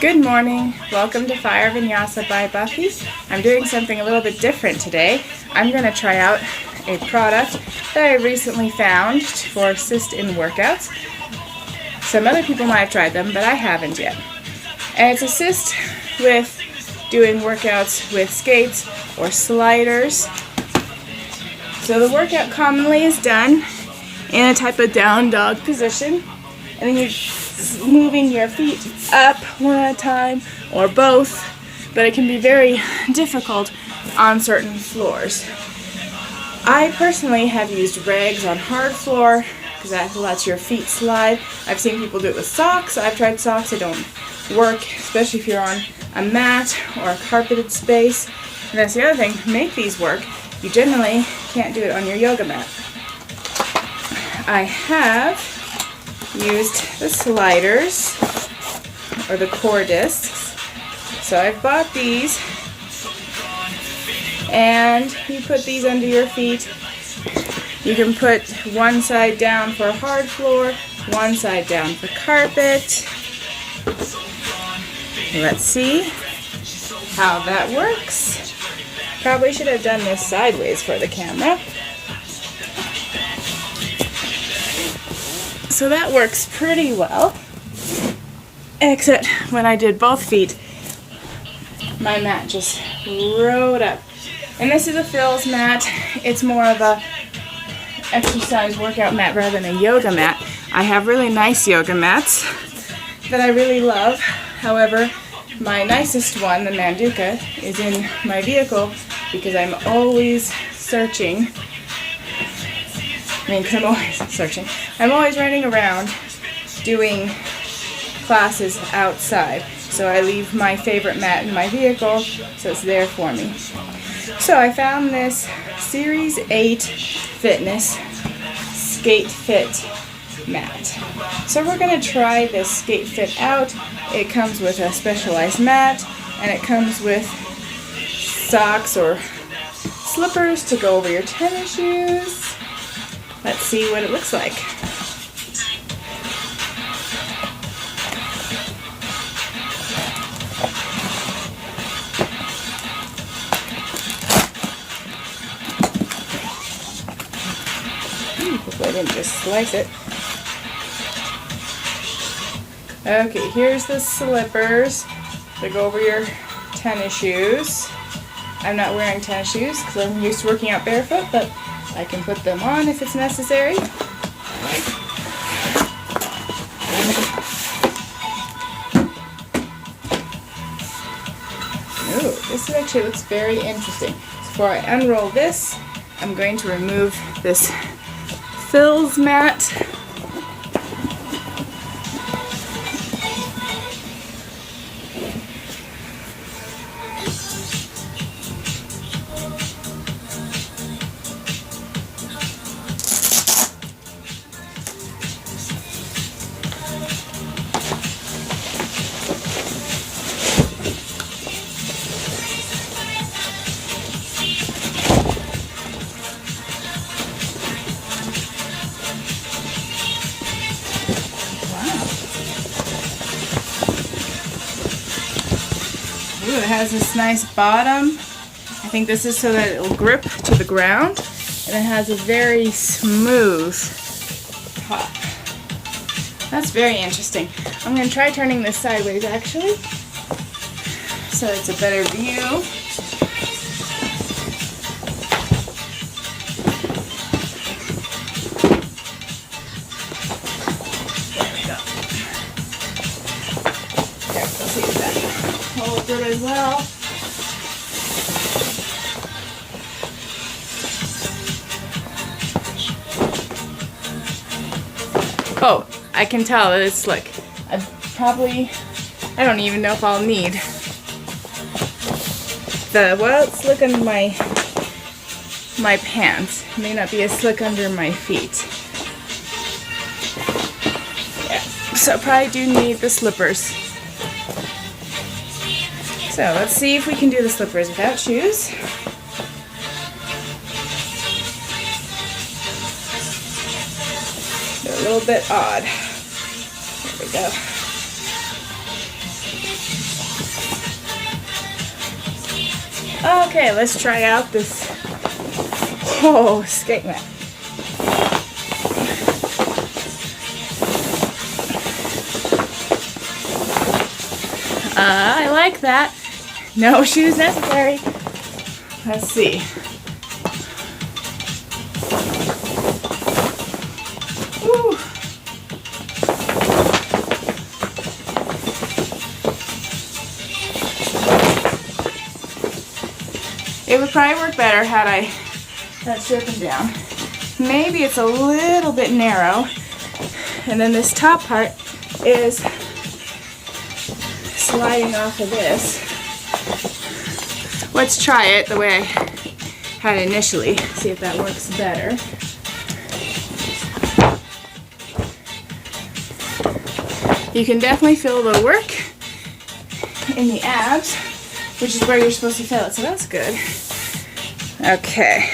Good morning. Welcome to Fire Vinyasa by Buffy. I'm doing something a little bit different today. I'm going to try out a product that I recently found for assist-in workouts. Some other people might have tried them, but I haven't yet. And it's assist with doing workouts with skates or sliders. So the workout commonly is done in a type of down dog position, and then you're moving your feet up one at a time or both, but it can be very difficult on certain floors. I personally have used rags on hard floor because that lets your feet slide. I've seen people do it with socks. I've tried socks. They don't work, especially if you're on a mat or a carpeted space. And that's the other thing, to make these work, you generally can't do it on your yoga mat. I have used the sliders or the core discs. So I've bought these, and you put these under your feet. You can put one side down for hard floor, one side down for carpet. Let's see how that works. Probably should have done this sideways for the camera. So that works pretty well, except when I did both feet, my mat just rode up. And this is a Phil's mat. It's more of a exercise workout mat rather than a yoga mat. I have really nice yoga mats that I really love. However, my nicest one, the Manduka, is in my vehicle because I'm always searching. Because I'm always searching. I'm always running around doing classes outside. So I leave my favorite mat in my vehicle, so it's there for me. So I found this Series 8 Fitness Skate Fit mat. So we're going to try this Skate Fit out. It comes with a specialized mat, and it comes with socks or slippers to go over your tennis shoes. Let's see what it looks like. Hopefully I didn't just slice it. Okay, here's the slippers that go over your tennis shoes. I'm not wearing tennis shoes because I'm used to working out barefoot, but I can put them on if it's necessary. Ooh, this actually looks very interesting. So before I unroll this, I'm going to remove this Phil's mat. Ooh, it has this nice bottom. I think this is so that it will grip to the ground. And it has a very smooth top. That's very interesting. I'm going to try turning this sideways actually, so it's a better view. Good as well. Oh, I can tell that it's slick. I don't even know if I'll need it's slick under my pants. It may not be as slick under my feet. Yeah, so I probably do need the slippers. So let's see if we can do the slippers without shoes. They're a little bit odd. There we go. Okay, let's try out this skate mat. I like that. No shoes necessary. Let's see. Woo. It would probably work better had I had stripping down. Maybe it's a little bit narrow, and then this top part is sliding off of this. Let's try it the way I had initially, see if that works better. You can definitely feel the work in the abs, which is where you're supposed to feel it, so that's good. Okay,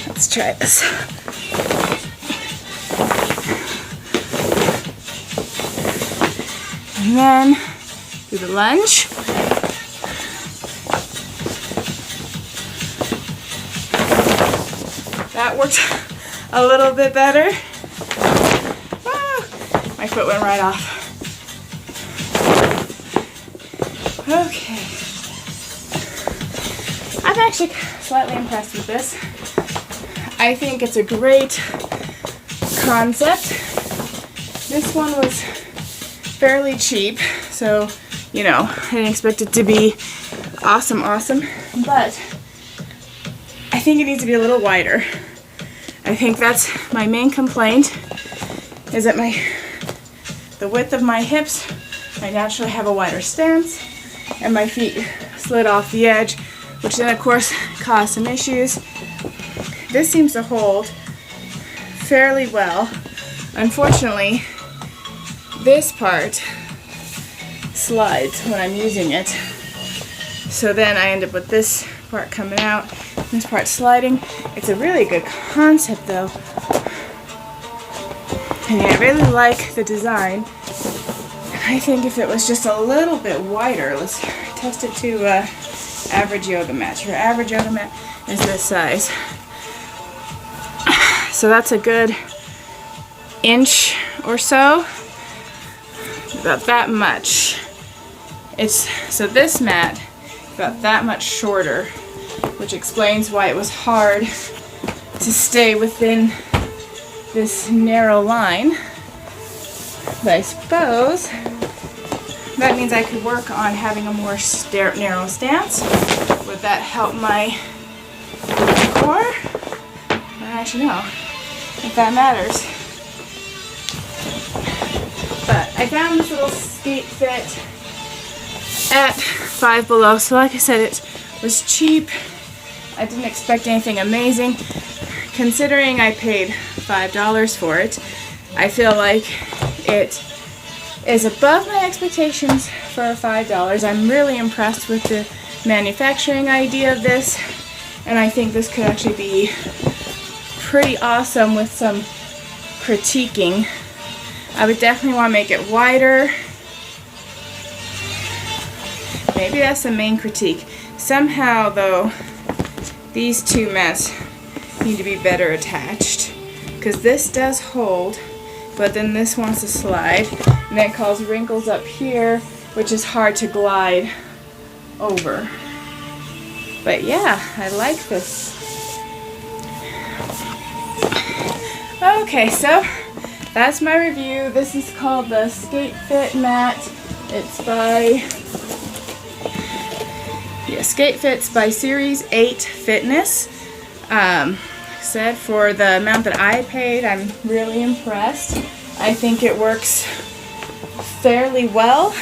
let's try this. And then do the lunge. That worked a little bit better. Ah, my foot went right off. Okay. I'm actually slightly impressed with this. I think it's a great concept. This one was fairly cheap, so, you know, I didn't expect it to be awesome, but I think it needs to be a little wider. I think that's my main complaint, is that the width of my hips, I naturally have a wider stance, and my feet slid off the edge, which then of course caused some issues. This seems to hold fairly well. Unfortunately, this part slides when I'm using it. So then I end up with this part coming out, this part sliding. It's a really good concept though. And I really like the design. I think if it was just a little bit wider, let's test it to average yoga mat. Your average yoga mat is this size. So that's a good inch or so. About that much. So this mat about that much shorter, which explains why it was hard to stay within this narrow line. But I suppose that means I could work on having a more narrow stance. Would that help my core? I don't actually know if that matters. But I found this little skate fit at Five Below. So like I said, it was cheap. I didn't expect anything amazing. Considering I paid $5 for it, I feel like it is above my expectations for $5. I'm really impressed with the manufacturing idea of this, and I think this could actually be pretty awesome with some critiquing. I would definitely want to make it wider. Maybe that's the main critique. Somehow though, these two mats need to be better attached, because this does hold, but then this wants to slide, and that causes wrinkles up here, which is hard to glide over. But yeah, I like this. Okay, so that's my review. This is called the Skate Fit mat. It's by Skate Fits by Series 8 Fitness. Like I said, for the amount that I paid, I'm really impressed. I think it works fairly well.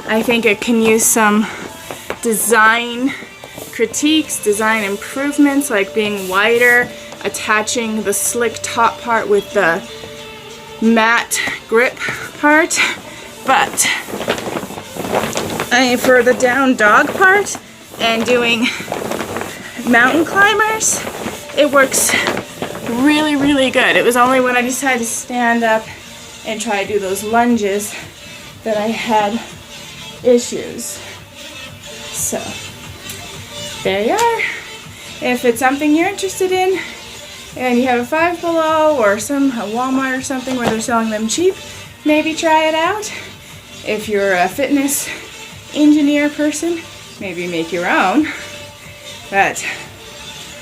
I think it can use some design critiques, design improvements, like being wider, attaching the slick top part with the matte grip part. But for the down dog part and doing mountain climbers, it works really, really good. It was only when I decided to stand up and try to do those lunges that I had issues. So, there you are. If it's something you're interested in, and you have a Five Below or a Walmart or something where they're selling them cheap, maybe try it out. If you're a fitness engineer person, maybe make your own. But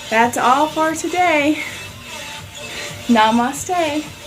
that's all for today. Namaste.